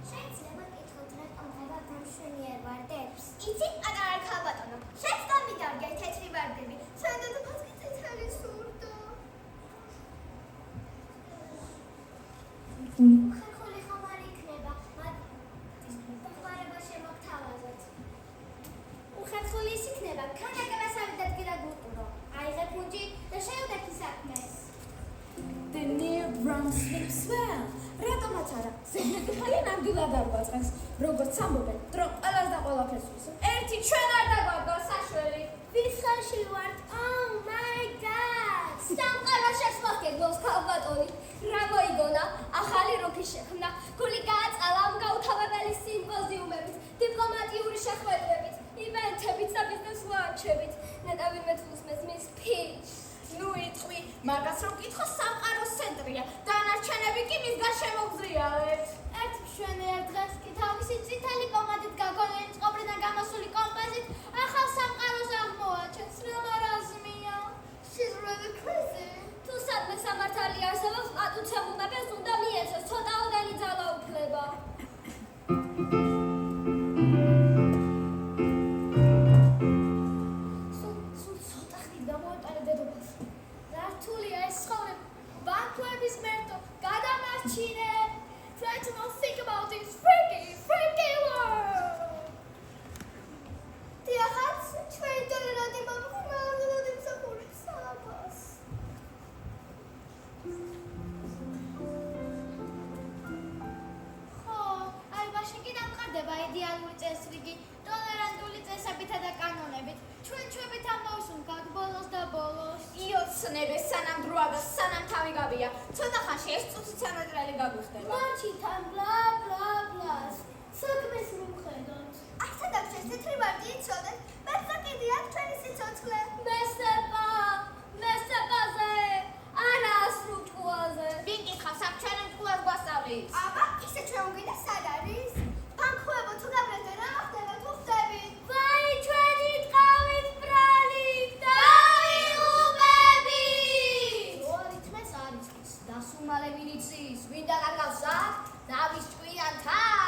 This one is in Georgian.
შეიძლება კითხოთ რატომ ება გამშვენიერ ვარდებს? იცი, პატარა ქალბატონო, შენს დამიდარგე თეთრი ვარდები, ჩვენ დედოფალს კი წითელი სურდა. ხერხული ხომ არ იქნება, მათ დახმარება შემოგთავაზოთ. უხერხული ის იქნება, ქანაკებას ავიდადგირა გულყურო, აიღე ფუნჯი და შეუდექი საქმეს. The near brown sleeps well. რატომაც არა, ზედმეტი ხანი ნამდვილად არ გვაწყენს, როგორც ამბობენ, დრო ყველას და ყველაფერს ვის. ერთი ჩვენ არ დაგვარგავს საშველი. ვის ხელში ვართ? Oh my god! სამყარო შეცვლას ქალბატონი. რა მოიგონა? ახალი რუქი შექმნა, გული გააწყალა გაუთავებელი სიმპოზიუმებით, დიპლომატიური შეხვედრებით, ივენთებით და ბიზნეს ლანჩებით. ნეტავი მეცულს მის pitch. ნუ იტყვი, მაგას რომ კითხო სამყაროს ცენტრია, დანარჩენები კი მისგან შემოგზრიალეთ. ერთ მშვენიერ დღეს კი თავისი წითელი პომადით გაგონილი წყობრიდან გამოსული კომპოზით ახალ სამყაროს აღმოაჩენს. რა მარაზმია? She's really crazy. თუ სადმე სამართალი არსებობს, პატუცემულებს უნდა მიეცეს ცოტაოდენი ძალაუფლება. სულ ცოტა ხნით დამოეყარე დედოფალს. რა რთულია ეს ცხოვრება, ბანკების მერტო, გადამარჩინე. Try to not think about this freaky world. დიახაც, ჩვენი ტოლერანტი მამული მალულად იმსახურებს საბას. ხო, აი მაშინ კი დამყარდება იდეალური წესრიგი, ტოლერანტული წესებითა და კანონებით. ჩვენებით ამოვსუნგავთ ბოლოს და ბოლოს. იოცნები სანამ დროა და სანამ თავი გაბია, ცოტა ხანში ეს წუთიც ანატრალი გაგვიხდება. მარჩითან ბლა ბლა ბლას. საქმეს მომხედოთ. აი სადაც ეს თეთრი ვარდი იცოდეთ, მეცდა კიდე აქ ჩვენი სიცოცხლე. მესებაზე, არა სრუტყულაზე. ვინ კითხავს აქ ჩვენ მკვლას გვასწავლის? აბა, ისე ჩვენ გვინდა სად არის? ბანკოებო თუ გაბრეთე რა ხდება თუ ხდებით? ვაი, ჩვენი ტყავით ბრალი და ვიღუბებით! ორი თმეს არის, დასუმალე ვინ იცის, ვინ დაკარგავს აქ? დავის ჭკვიან თავს.